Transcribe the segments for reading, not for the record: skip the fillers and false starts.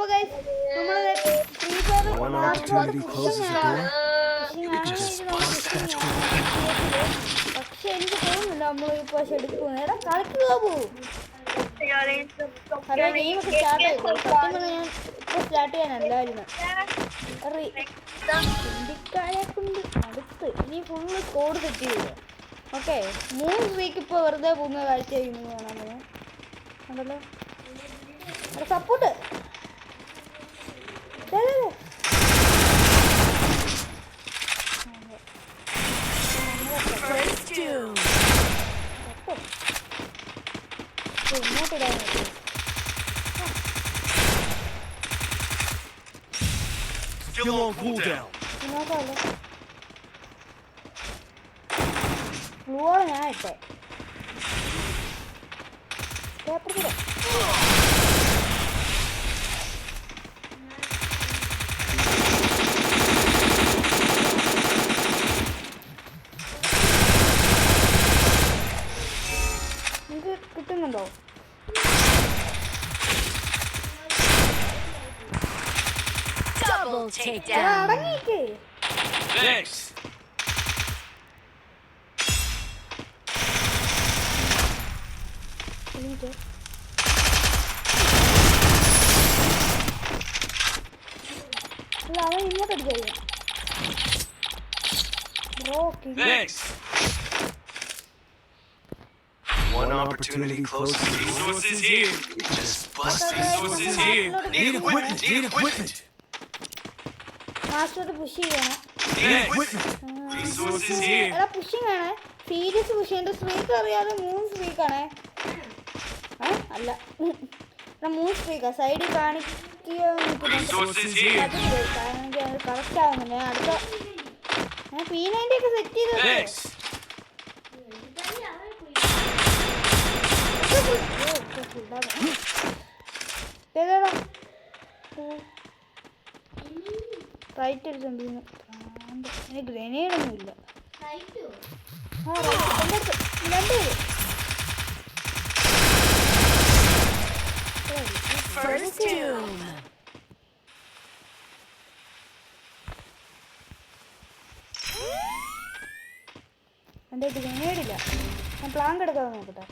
guys, One opportunity closes the door. You could just bust that door. പക്ഷെ എനിക്ക് തോന്നുന്നില്ല നമ്മളിപ്പോൾ ശരിക്കും കളിക്കുക പോകും. അതെ ഗെയിമൊക്കെ സ്റ്റാർട്ട് ചെയ്തു. സത്യം പറഞ്ഞാൽ ഞാൻ ഇപ്പോൾ സ്റ്റാർട്ട് ചെയ്യാനല്ലായിരുന്നു. ഹിന്ദിക്കാരെ കൊണ്ട് അടുത്ത് ഇനി ഫുള്ള് സ്കോഡ് സെറ്റ് ചെയ്യുക. ഓക്കെ 3 വീക്ക് ഇപ്പോൾ വെറുതെ പോകുന്ന കാഴ്ച ചെയ്യുന്നു കാണാൻ അതല്ലോ സപ്പോർട്ട് ഇങ്ങോട്ടിടാൻ Still on cooldown. ഗ്ലൂവാണ് ഞാൻ ഇട്ടേ പേപ്പർ കൂടെ നിങ്ങൾക്ക് കിട്ടുന്നുണ്ടോ അടങ്ങിക്ക് Thanks. അല്ല അവൻ ഇങ്ങോട്ട് അടിക്കുക bro Thanks. One opportunity closes the door. Resources here. Just bust that Resources here. Need equipment. Need equipment. Master push ചെയ്യണം Need equipment. Resources here. എടാ പുഷിങ് ആണ് സീരിയസ് പുഷ് ചെയ്യേണ്ട സ്ട്രീക്ക് അറിയാതെ 3 സ്ട്രീക്ക് ആണേ അല്ല 3 സ്ട്രീക്കാ സൈഡിൽ കാണിക്കുക Resources here. കറക്റ്റ് ആവുന്നില്ല അടുത്ത ഞാൻ P90 ഒക്കെ സെറ്റ് ചെയ്തത് Thanks. റൈറ്റ് അടിച്ചോണ്ട് ഗ്രനേഡ് ഒന്നും ഇല്ല എൻ്റെ ഗ്രനേഡ് ഇല്ല ഞാൻ പ്ലാങ്ക് എടുക്കാതെ നോക്കട്ടെ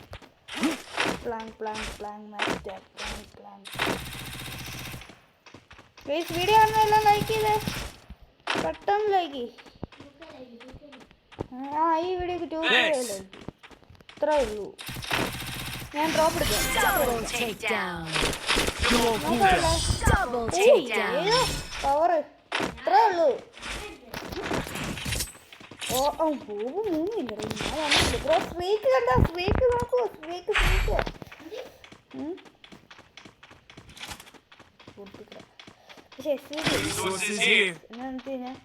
വീഡിയോ കാണുന്നതെല്ലാം ലൈക്ക് ചെയ്തേ പെട്ടെന്ന് ലൈക്ക് ഈ വീഡിയോക്ക് 2 ലൈക്ക് ഇത്രേ ഉള്ളൂ ഞാൻ ഡ്രോപ്പ് എടുക്കാം പവർ ഇത്രേ ഉള്ളൂ മൂന്നില്ല ബ്രോ സ്ട്രീക്ക് കണ്ട സ്ട്രീക്ക് നോക്കൂ സ്ട്രീക്ക് പക്ഷെ Resources here. എന്നാന്ന് വെച്ച് കഴിഞ്ഞാൽ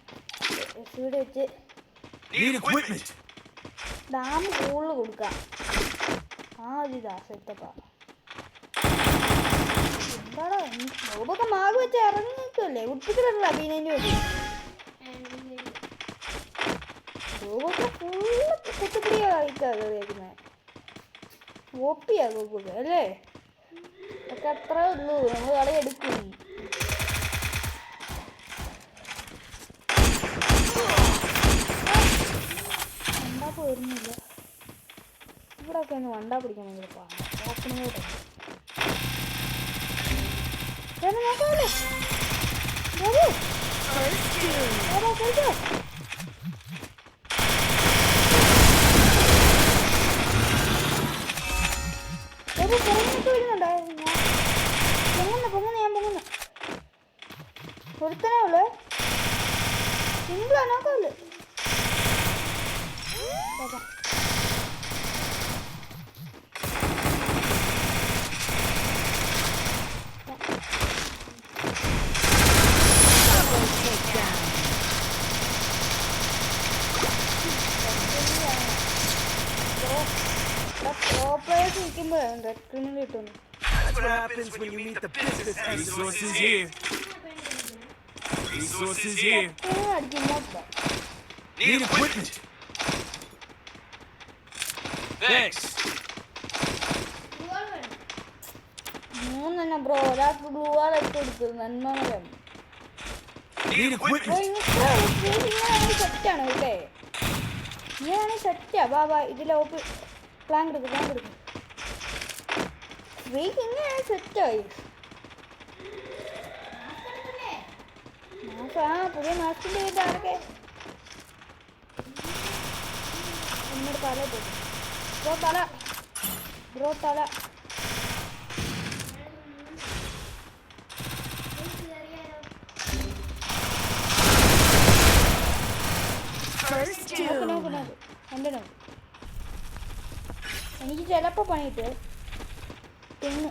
വെച്ച് Need equipment. ഡാം കൂടുതൽ കൊടുക്കാം ഒരു ഇതാ സെറ്റപ്പാ എന്താടാ നോബൊക്കെ മാഗ് വെച്ച് ഇറങ്ങി നിൽക്കുമല്ലേ ഉടുപ്പിക്കലല്ല P90 വെച്ച് നോബൊക്കെ ഫുള്ള് കുത്തിപ്പിടിയാ കളിക്കാ കേൾക്കുന്നത് ഓപ്പിയാ നോക്കുക അല്ലേ ഒക്കെ അത്രേ ഉള്ളൂ നമ്മൾ കളിയെടുക്കും വണ്ടാപ്പ് വരുന്നില്ല ഇവിടെയൊക്കെ ഒന്ന് വണ്ടാ പിടിക്കാൻ ഭയങ്കര പാടാണ് നോക്കാമല്ലോ വരുന്നുണ്ടായിരുന്നു പൊങ്ങുന്നു ഞാൻ പൊങ്ങുന്നു ഒരുത്തനേ ഉള്ളു സിംഗിളാ നോക്കാമല്ലോ That's what happens when you meet the business Resources here. Resources here. Need equipment. Thanks. 3 തന്നെ ബ്രോ ഒരാൾക്ക് ബ്ലൂ വാൾ ഇട്ട് കൊടുത്തു നന്മമരം. Need equipment. സെറ്റാണ് ഓക്കെ ഇങ്ങനെയാണെങ്കിൽ സെറ്റാ ബാബാ ഇതിലെ പ്ലാൻ കൊടുക്കും വീക്ക് ഇങ്ങനെയാണ് സെറ്റായി. പുതിയ മാസ്കിൻ്റെ വീട്ടിൽ ആരൊക്കെ എന്നോട് തല പോയി ബ്രോ തല നോക്ക് എൻ്റെ നോക്ക്. എനിക്ക് ചിലപ്പോൾ പണിയിട്ട് പിങ്ങ്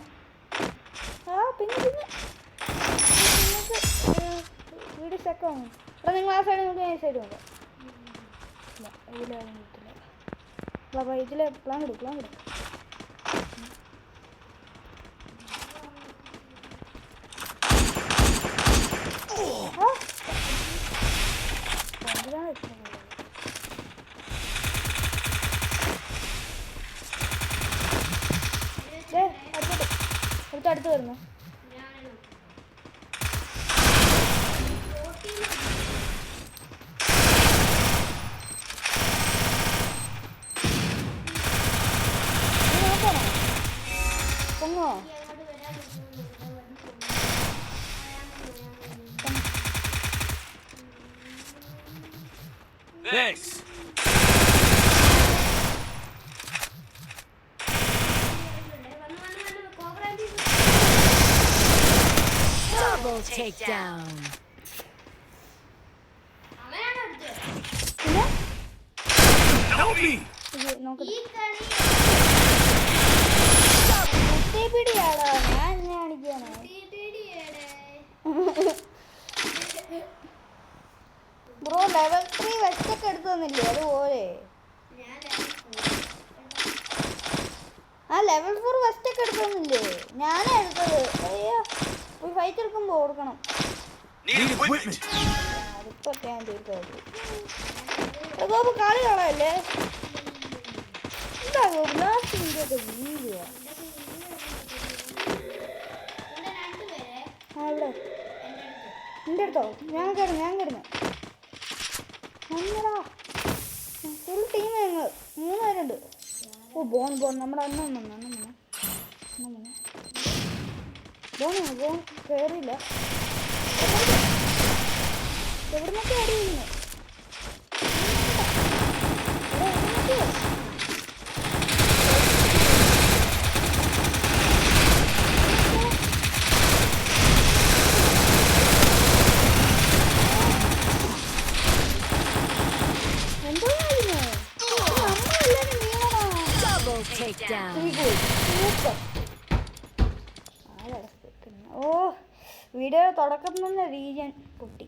വീട് സ്റ്റക്കാണ്. അപ്പോൾ നിങ്ങൾ ആ സൈഡ് നോക്കി ഈ സൈഡ് നോക്കാം. ഇതിലാരും കിട്ടില്ല ബാബാ ഇതിലെ പ്ലാൻ കൊടുക്കും അടുത്ത് വരുന്നു. പൊങ്ങോ Thanks. Double takedown. പിന്നെ Help me. പിടിയാടാ ഞാൻ കാണിക്കാണ്. ബ്രോ ലെവൽ 3 വെസ്റ്റൊക്കെ എടുത്തു തന്നില്ലേ അതുപോലെ ലെവൽ 4 വെസ്റ്റൊക്കെ എടുത്തു തന്നില്ലേ ഞാനാ എടുത്തത്. അയ്യോ പോയി ഫൈറ്റ് എടുക്കുമ്പോൾ ഓർക്കണം. അതിപ്പോ ഞാൻ തീർത്തത് ഗോപു കളി കാണാല്ലേ എന്താ ഗോപു ലാസ്റ്റ് ഇന്ത്യയൊക്കെ വീഴുക. ഇവിടെ എൻ്റെ അടുത്തോ ഞാൻ കിടന്നു നമ്മളാ ഫുൾ ടീം ഞങ്ങൾ 3 പേരുണ്ട്. ബോൺ നമ്മുടെ അണ്ണ ബോൺ കയറിയില്ല എവിടുന്നൊക്കെ അടിയുന്നു. ഓ വീഡിയോ തുടക്കത്തിൽ നിന്ന് റീജൻ പൊട്ടി.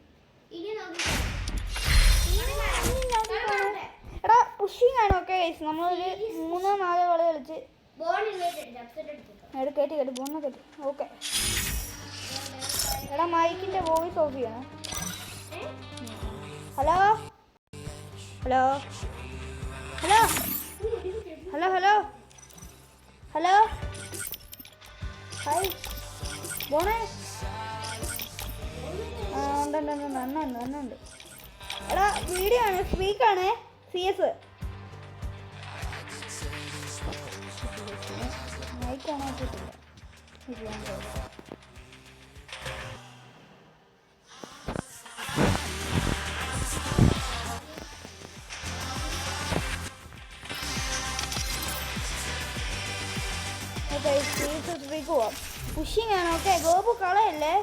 എടാ പുഷിങ് ആണ്. ഓക്കെ നമ്മളൊരു 3-4 കളി കളിച്ച് കേട്ടി ബോണിനെ കേട്ടി. ഓക്കെ എടാ മൈക്കിൻ്റെ വോയിസ് ഓഫ് ചെയ്യണം. Hello hello hello hello hello hello hi ബോണേ ഉണ്ട്. എടാ വീഡിയോ ആണ് സ്പീക്കാണ് CS മൈക്കാണോ കിട്ടില്ല. പുഷിങ് ആണ്. ഓക്കെ ഗോപു കളയല്ലേ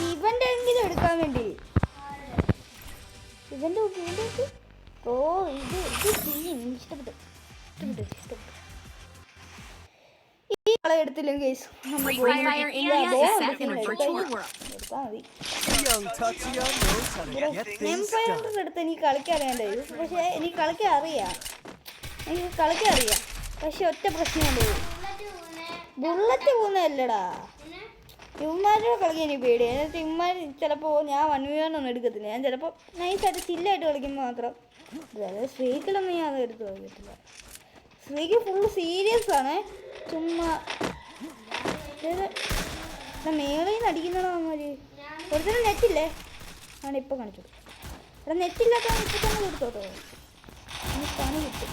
ഇവന്റെ എങ്കിലും എടുക്കാൻ വേണ്ടി ഇവന്റെ ഓ ഇത് ഇഷ്ടപ്പെട്ടു. ഈ കള എടുത്തില്ലെങ്കിൽ എടുത്ത് എനിക്ക് കളിക്കാൻ അറിയണ്ടേ. പക്ഷെ എനിക്ക് കളിക്കാൻ അറിയാം പക്ഷെ ഒറ്റ പ്രശ്നമുണ്ട് ബുള്ളറ്റ് പോകുന്നതല്ലടാ. ഇവന്മാരുടെ കളിക്കാൻ എനിക്ക് പേടിയാണ്. എന്നിട്ട് ഇവന്മാർ ചിലപ്പോൾ ഞാൻ 1v1 ഒന്നും എടുക്കത്തില്ല. ഞാൻ ചിലപ്പോൾ നൈസായിട്ട് ചില്ലായിട്ട് കളിക്കുമ്പോൾ മാത്രം. അതായത് സ്ട്രീക്കിലൊന്നും ഞാൻ അത് എടുത്ത് കളിക്കത്തില്ല. സ്ട്രീക്ക് ഫുൾ സീരിയസ് ആണ്. ചുമ്മാ മേളിൽ നിന്ന് അടിക്കുന്നതാണോ അവന്മാര്? ഒരുത്തരം നെറ്റില്ലേ? ആണ് ഇപ്പൊ കാണിച്ചു. എടാ നെറ്റില്ലാത്ത ഇപ്പൊ തന്നെ കൊടുത്തോട്ടോ, പണി കിട്ടും.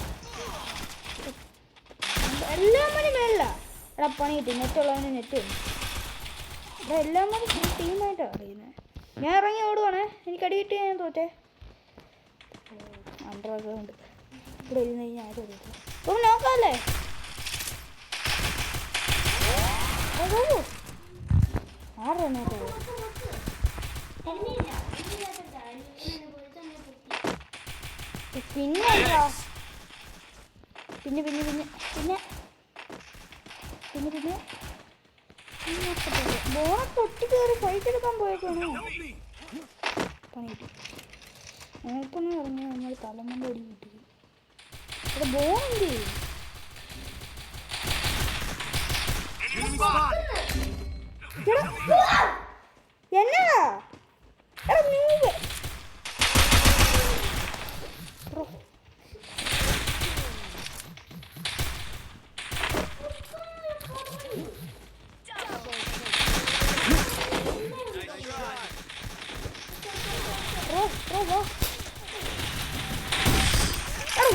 എല്ലാം മണി മേളില. എടാ പണി കിട്ടും, നെറ്റുള്ളവന് നെറ്റ് വരും. എടാ എല്ലാം മണി ടീമായിട്ടാണ് അറിയുന്നത്. ഞാൻ ഇറങ്ങി ഓടുവാണേ, എനിക്ക് അടി കിട്ടി ഞാൻ തോറ്റേ. അണ്ടർഗ്രൗണ്ട് ഇവിടെ ഇരുന്ന് കഴിഞ്ഞാൽ ആരും അറിയില്ല. ഇപ്പം നോക്കാമല്ലേ? ആരാ നോക്കൂ? പിന്നെ പിന്നെ പിന്നെ പിന്നെ പിന്നെ പിന്നെ പിന്നെ ബോണ തൊട്ടി കയറി ഫൈറ്റ് എടുക്കാൻ പോയേക്കാണോ? പണി കിട്ടി. നോക്കൊന്നും ഇറങ്ങി നമ്മൾ തലമണ്ട അടി കിട്ടി. ഇവിടെ ബോണെന്ത് എന്നാ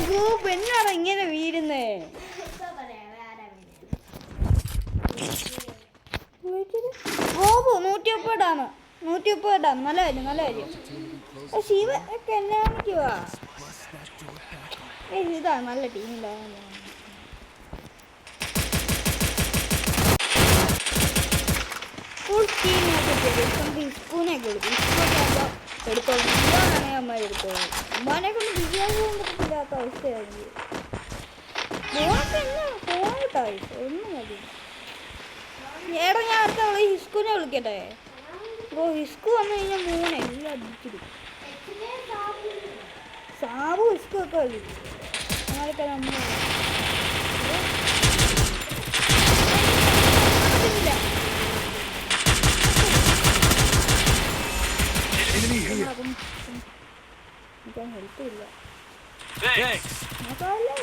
നീ പെണ്ണാണോ ഇങ്ങനെ വീഴുന്നേ? Gopu 130 dam, 130 dam. നല്ല കാര്യം, നല്ല കാര്യം. ശിവ ഒക്കെ എന്നാണിക്കുവാ? ഇതാ നല്ല ടീമില്ലാതെ ഫുൾ ടീമിനൊക്കെ ഹിസ്കൂനെ കൊടുക്കും. ഹിസ്കൂക്കെ എടുത്തോളും. ഇതാണെങ്കിൽ അമ്മ എടുത്തോളും. അമ്മാനെ കൊണ്ട് ബിരിയാണിയും പറ്റത്തില്ലാത്ത അവസ്ഥയാണെങ്കിൽ ഫോണൊക്കെ എന്നാ ഫോണിട്ടായി ഒന്നും മതി. ഏടാ ഞാൻ അടുത്ത അവളെ ഹിസ്കുനെ വിളിക്കട്ടെ. ഓ ഹിസ്കു വന്നു കഴിഞ്ഞാൽ 3 എല്ലാം അടിച്ചിടും. സാബു ഹിസ്കു ഒക്കെ വിളിക്കും. ഞങ്ങളൊക്കെ നമ്മൾ ഹെൽപ്പ് ഇല്ല. നോക്കാമല്ലേ?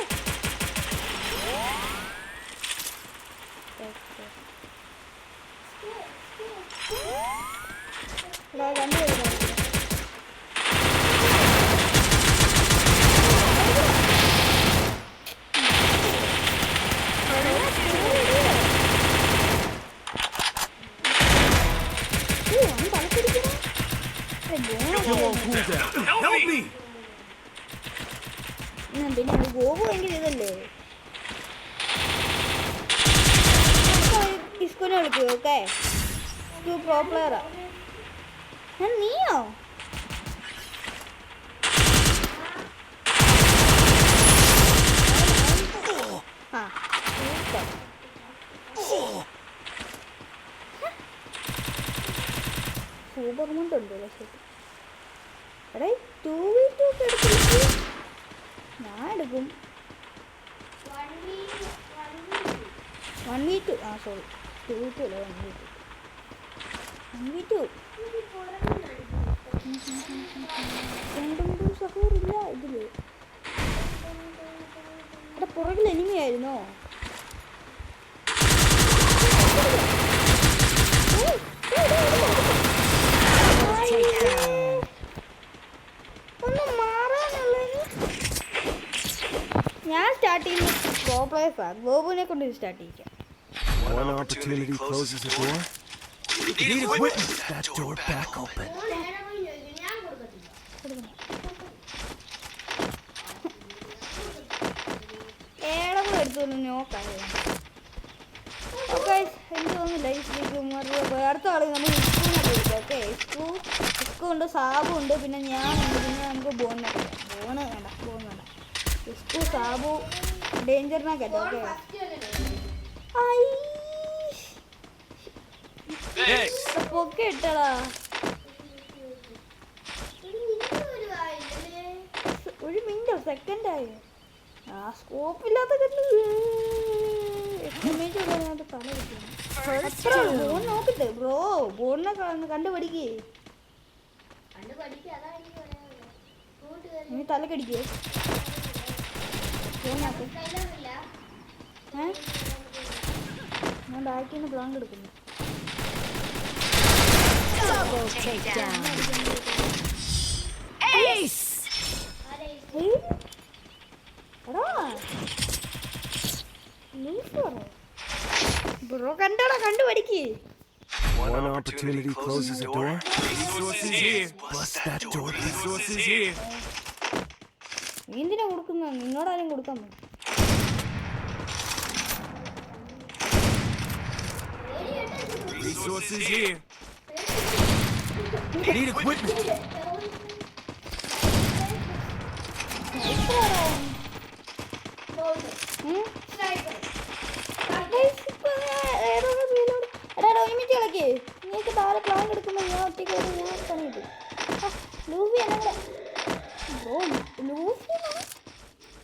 പിന്നെ ഗോപു ഭയങ്കര ഇതല്ലേ? ഇസ്കുനെ വിളിക്കൂ. ഓക്കെ പ്രോ പ്ലെയറാ. നീയോ? ആ സൂപ്പർ മുണ്ട് ഉണ്ട്. എടേ 2v2 ഒക്കെ എടുത്തിട്ട് ഞാൻ എടുക്കും. 1v2 ആ സോറി 2v2 അല്ല 1v2 രണ്ടും സഹോറില്ല ഇതില്. എടാ പുറകിൽ എനിമിയായിരുന്നോ? ഒന്ന് മാറാനുള്ളതിന് ഞാൻ സ്റ്റാർട്ട് ചെയ്യുന്ന പ്രോ പ്ലേയേഴ്സാ. ഗോപുവിനെ കൊണ്ട് start ചെയ്യിക്കാം. One opportunity closes a door. Need a witness. That door back open. ഏടം എടുത്തു നോക്കാം. ഓക്കെ എനിക്ക് തോന്നുന്നില്ല ഈ അടുത്ത ആളെ നമ്മൾ ഹിസ്കൂനെ വിളിക്കാം. ഓക്കെ ഹിസ്കു ഉണ്ട്, സാബു ഉണ്ട്, പിന്നെ ഞാനുണ്ട്, പിന്നെ നമുക്ക് ബോൺ വേണ്ട. ഹിസ്കു സാബു ഡേഞ്ചറിനെ കേട്ടോ. ഓക്കെ പൊക്കെ ഇട്ടടാ. ഒരു മിനിറ്റോ സെക്കൻഡായി. ആ സ്കോപ്പില്ലാത്ത തല കിട്ടും. ബോൺ നോക്കട്ടെ ബ്രോ, ബോണിനെ കണ്ടുപഠിക്കേ. നീ തലക്കടിക്കേ ഞാൻ ബാക്കിൽ നിന്ന് പ്ലാങ്ക് എടുക്കുന്നു. Double takedown. Ace. ബ്രോ കണ്ടോടാ, കണ്ടു പഠിക്ക്. One opportunity closes a door. Resources here. Bust that door. Resources here. നീ എന്തിനാ കൊടുക്കുന്നത്? നിന്നോടാരും കൊടുക്കാൻ പറ്റും. Resources here. Need equipment. ഒരുമിച്ച് കളിക്കേ. നിങ്ങൾക്ക് താഴെ പ്ലാൻ എടുക്കുമ്പോൾ ഞാൻ ഒറ്റയ്ക്ക് ഞാൻ പണിയിട്ടു. Luffy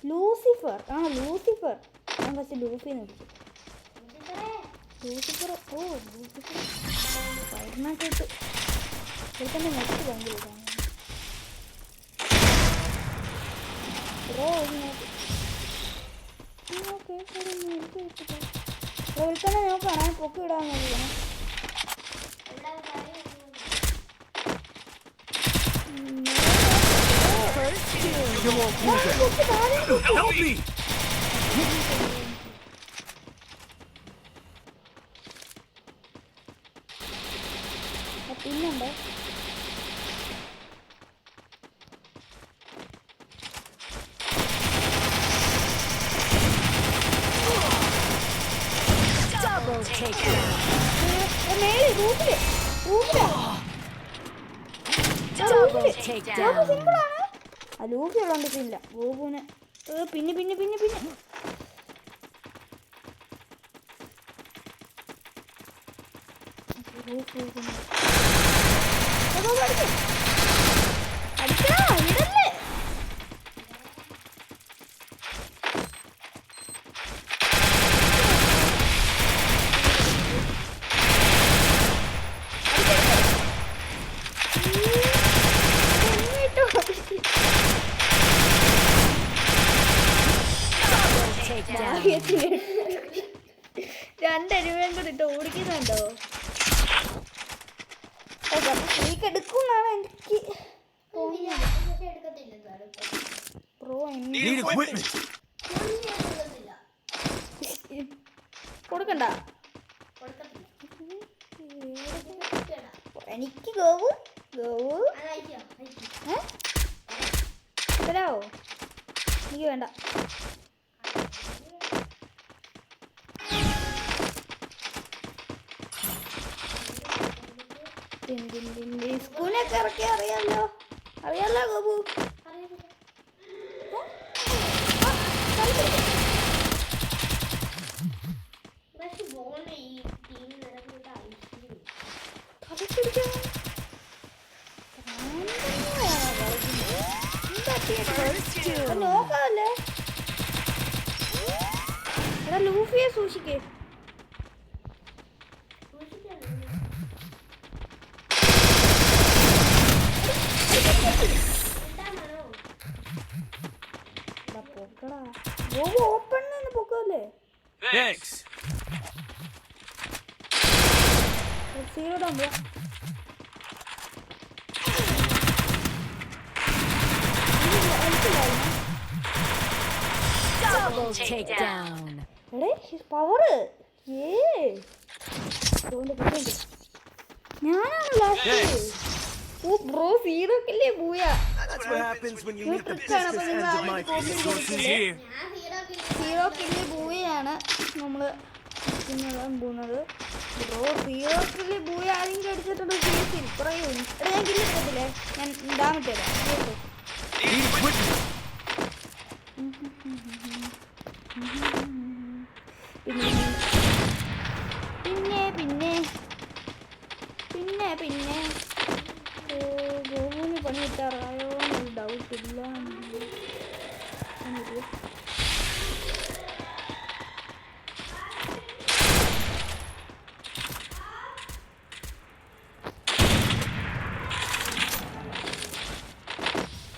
Lucifer. ആ ലൂസിഫർ. ഞാൻ പക്ഷെ ലൂഫി നോക്കി. ലൂസിഫർ. ഓ ലൂസിഫർ വയറിനൊക്കെ ഇട്ട് ചെറുക്കൻ്റെ നെറ്റ് ഭയങ്കര ഇതാണ്. വിൽപ്പന നോക്കാണ് പൊക്കി ഇടാൻ നോക്കണം. Help me. പിന്നുണ്ടോ? Double takedown. Double takedown. സിമ്പിളാണ്. ആ ലൂഫി ഉള്ളതുകൊണ്ട് ഇല്ല. ഗോപുവിനെ പിന്നെ പിന്നെ പിന്നെ പിന്നെ അടിക്കാ ഇടല്ലേ. രണ്ടരുവയും കൂടി ഇട്ട് ഓടിക്കുന്നുണ്ടോ? സ്ത്രീക്ക് എടുക്കുന്നാണ് എനിക്ക് ബ്രോ. Need equipment. കൊടുക്കണ്ട എനിക്ക്. ഗോവു ഗോവു തരാവോ? എനിക്ക് വേണ്ട. സ്കൂളൊക്കെ ഇറക്കി അറിയാലോ. അറിയാലോ ഗോപു. നോക്കാല്ലേ എടാ ലൂഫിയെ സൂക്ഷിക്കേ. ഓപ്പൺ പൊക്കല്ലേ. Thanks. Double takedown. പവറ് ഞാനാണ് ലാസ്റ്റ്. ഓ ബ്രോ സീറോ കില്ലേ പൂയാ. That's what happens when you meet the business end of my resources here. Zero കില്ലേ പൂയാണ് നമ്മള് പോകുന്നത്. ബ്രോ സീറോ കില്ലേ പൂയ ആരെങ്കിലും അടിച്ചിട്ടുണ്ട്. പറയൂ. എടാ ഞാൻ കില്ല് എടുക്കത്തില്ലേ? ഞാൻ ഡാമിട്ട് തരാം. Need equipment. പിന്നെ പിന്നെ പിന്നെ പിന്നെ ഗോവിന് പണി കിട്ടാറായോ എന്നൊരു ഡൗട്ടില്ല.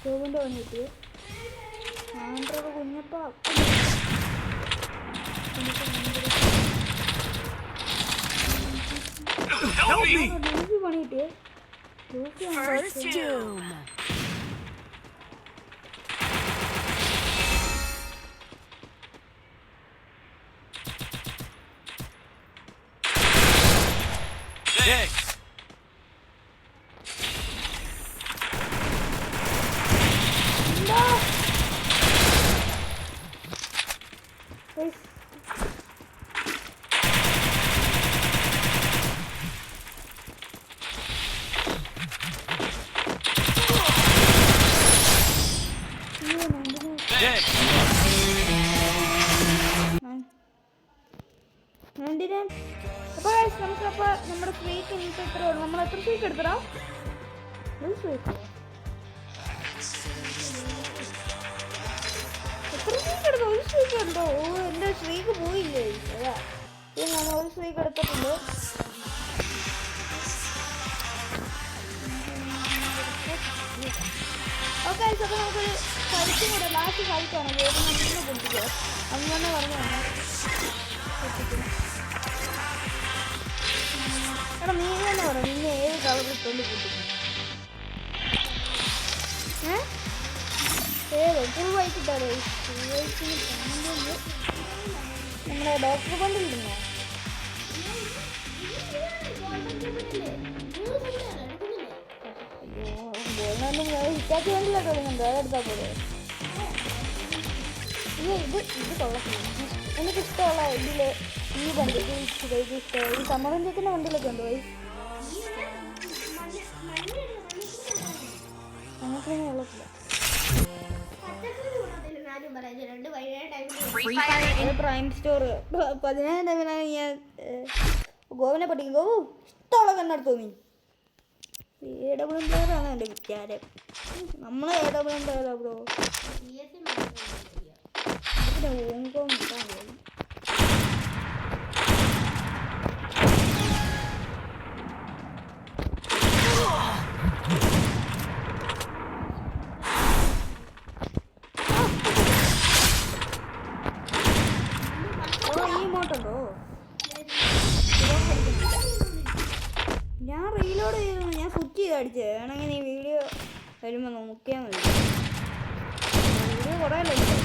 ഗോവിൻ്റെ പണി കിട്ടിയോ? ആൻഡ്രോട് കുഞ്ഞപ്പ Help me! ലൂഫി പണിയിട്ട് First doom. Thanks. എന്താ Thanks. അപ്പൊ നമുക്കപ്പോ നമ്മുടെ സ്ട്രീക്ക് ഇനിയിപ്പോ എത്ര ഉള്ളു? നമ്മൾ എത്ര സ്ട്രീക്ക് എടുത്തടാ? ഒരു സ്ട്രീക്കോ? എത്ര സ്ട്രീക്ക് എടുത്തോ? ഒരു സ്ട്രീക്ക് ഉണ്ടോ? ഓ എന്റെ സ്ട്രീക്ക് പോയില്ലേ? അതാ ഇത് ഞാൻ ഒരു സ്ട്രീക്ക് എടുത്തിട്ടുണ്ട്. ഓക്കെ അപ്പൊ നമുക്കൊരു കളിക്കും കൂടെ ലാസ്റ്റ് കളിക്കാണ് വേറെ നിന്ന് പൊട്ടിക്കോ അങ്ങനെ പറഞ്ഞു എടാ നീ തന്നെ പറ നിന്നെ ഏത് കളർ ഇട്ടുകൊണ്ട് പൊട്ടിക്കും ഏത് ഫുൾ വൈറ്റ് ഇട്ടാലേ ഫുൾ വൈറ്റിന് നമ്മുടെ ഡോക്ടർ കൊണ്ടിരുന്നോ ഹിറ്റാക്കി വേണ്ടില്ല കളിക്കുന്നുണ്ട് അതെടുത്താൽ പോലെ ഇത് കൊള്ളത്തില്ല എനിക്കിഷ്ടമുള്ള ഇതില് ഈ വണ്ടിക്ക് ഇഷ്ടമായി ഈ സമ്മതം ചേക്കുന്ന വണ്ടിയിലൊക്കെ ഉണ്ടോ അങ്ങനത്തെ കൊള്ളത്തില്ല പ്രൈം സ്റ്റോർ 17 ടൈമിലാണ് ഞാൻ ഗോവിനെ പഠിക്കും ഗോവു ഇഷ്ടമുള്ള കണ്ണെടുത്തോ നീ AWM എൻ്റെ വിചാരം നമ്മളെ AWM ബ്രോ ഓങ്കോം ഈ മോട്ടുണ്ടോ ഞാൻ റീലോഡ് ചെയ്തു ഞാൻ സ്വിച്ച് ചെയ്ത് അടിച്ചത് വേണമെങ്കിൽ നീ വീഡിയോ വരുമ്പോൾ നോക്കിയാൽ മതി വീഡിയോ കുറേ ലഭിക്കും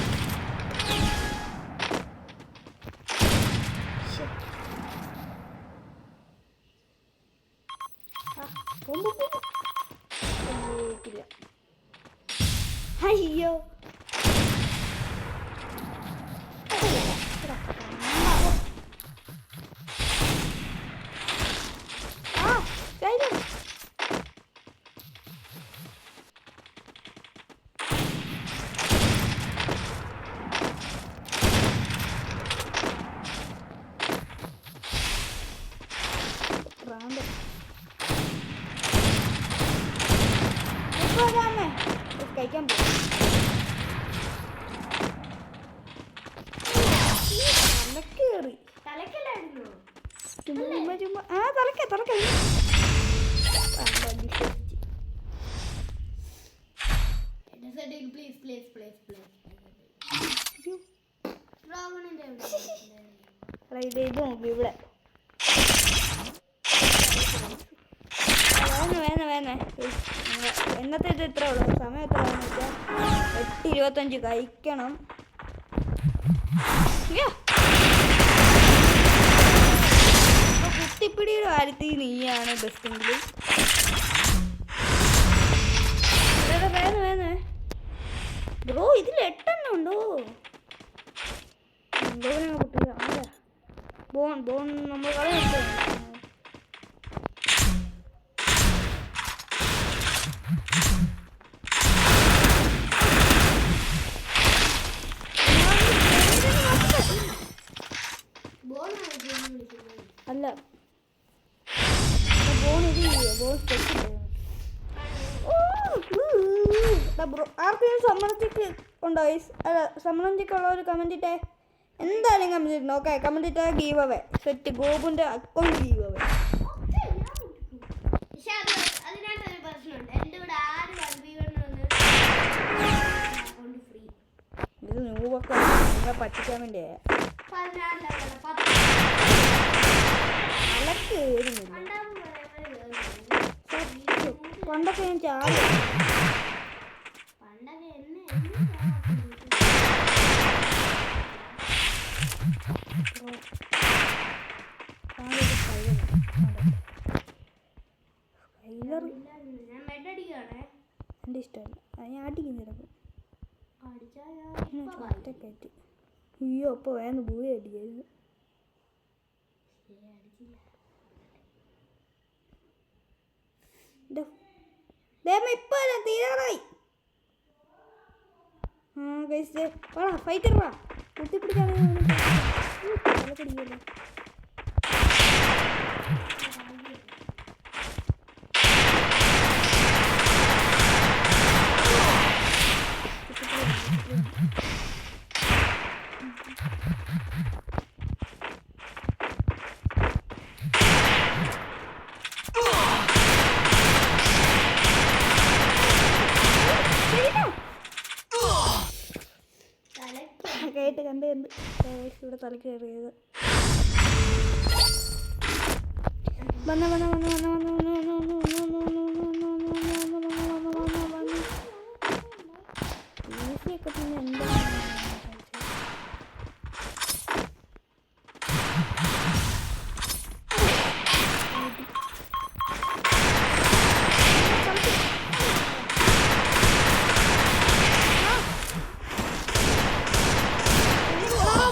അയ്യോ കഴിക്കാൻ തലക്കേറി ആ തലക്ക ഇത് നോക്കി ഇവിടെ വേണേ എന്നത്തെ ഇത് ഇത്ര ഉള്ളു സമയം എത്രയാണെന്ന് വെച്ചാൽ 8:25 കഴിക്കണം കുത്തിപ്പിടിയുടെ കാര്യത്തിൽ നീയാണ് ബെസ്റ്റെങ്കിലും വേണേ ബ്രോ ഇതിൽ 8 എണ്ണം ഉണ്ടോ കുട്ടി ആരാ ബോൺ നമ്മൾ കളി അല്ല ആർക്കും സമ്മർദ്ദിക്ക് ഉണ്ടോ അല്ല സമ്മർദ്ദിക്കുള്ള ഒരു കമന്റ് ഇട്ടേ എന്തായാലും കമന്റ് ഇട്ടോ ഓക്കെ കമന്റ് ഇട്ടാ ഗീവ് അവേ സെറ്റ് ഗോപുന്റെ അക്കൗണ്ട് ഗീവ് അവേ ഇത് നൂവൊക്കെ നിങ്ങളെ പറ്റിക്കാൻ വേണ്ടിയാ അലക്ക് വരുന്നില്ല പണ്ടൊക്കെ ഞാൻ ചാടി എൻ്റെ ഇഷ്ടമല്ല അത് ഞാൻ അടിക്കും ചിലപ്പോൾ ഒറ്റക്കായിട്ട്. അയ്യോ അപ്പോൾ വേഗം പോയി അടിക്കായിരുന്നു. ഇപ്പൊ തീരാറായി. ആ കഴിച്ചേ വാ ഫൈറ്റർ വാ കുത്തിപ്പിടിച്ചാണ് കേട്ട് കണ്ട് ഇവിടെ തലക്ക് കയറിയത് വന്ന ഈസിയൊക്കെ പിന്നെ എന്താ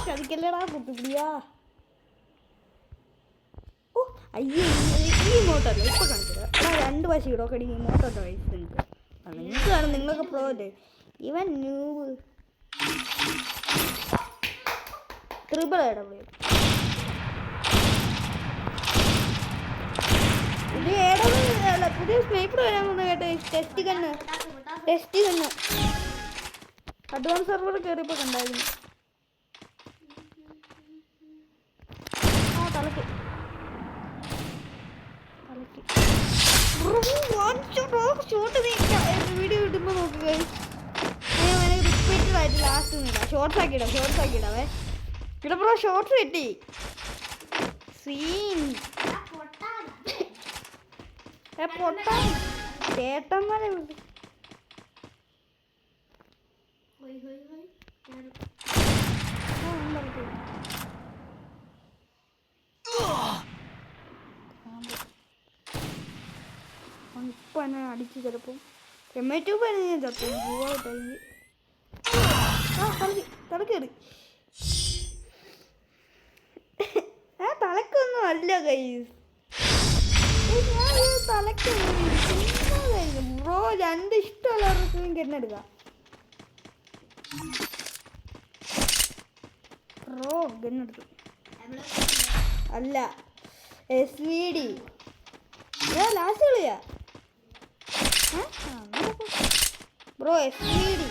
ചതിക്കല്ലടാ കുത്തുപിടിയാ. ഓ അയ്യോ ഈ മോട്ടല്ല ഇപ്പൊ കാണിച്ചത് എടാ 2 വശം ഇടോ കടി മോട്ടോട്ടോ കഴിച്ചിട്ടുണ്ട്. നിങ്ങൾക്ക് കാണും നിങ്ങളൊക്കെ പ്രോ അല്ലേ. ഇവൻ ന്യൂബ് ട്രിപ്പിൾ ഇടപെടും. ഇത് ഏടല്ല പുതിയ സ്നൈപ്പർ വരാൻ വന്ന കേട്ടോ. ടെസ്റ്റ് കണ്ണ് അഡ്വാൻസ് സെർവർ കയറിയപ്പോൾ കണ്ടായിരുന്നു. തലക്ക് വീഡിയോ കിട്ടുമ്പോൾ നോക്കുക. റിപ്പീറ്റഡ് ആയിട്ട് ലാസ്റ്റ് ഇടാം. ഷോർട്സ് ആക്കിയിടാവേ. ഇവിടെ ബ്രോ ഷോർട്സ് കിട്ടി സീൻ പൊട്ടാ ചേട്ടന്മാരെ വിട്ടു. ഇപ്പൊ എന്നെ അടിച്ച് ചിലപ്പം MA2 ഞാൻ ചത്തു പോവാട്ടായി. തലക്കേറി തലക്കൊന്നും അല്ല ഗൈസ്. തലക്ക് ബ്രോ 2 ഇഷ്ടമുള്ളവർക്ക് കെണ്ണെടുക്കാം. ബ്രോ ഗണ്ണെടുത്തു അല്ല SVD ലാസ്റ്റ് കളിയാ ബ്രോ SVD.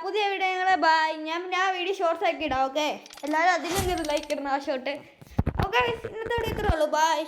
പുതിയ വീഡിയോ ഞങ്ങളെ ബൈ. ഞാൻ വീഡിയോ ഷോർട്സ് ആക്കി ഇടാം. ഓക്കെ എല്ലാവരും അതിനും ലൈക്ക് ഇടണം ആ ഷോട്ട്. ഓക്കെ ഇന്നത്തെ വീഡിയോ ഇത്രേ ഉള്ളൂ. ബൈ.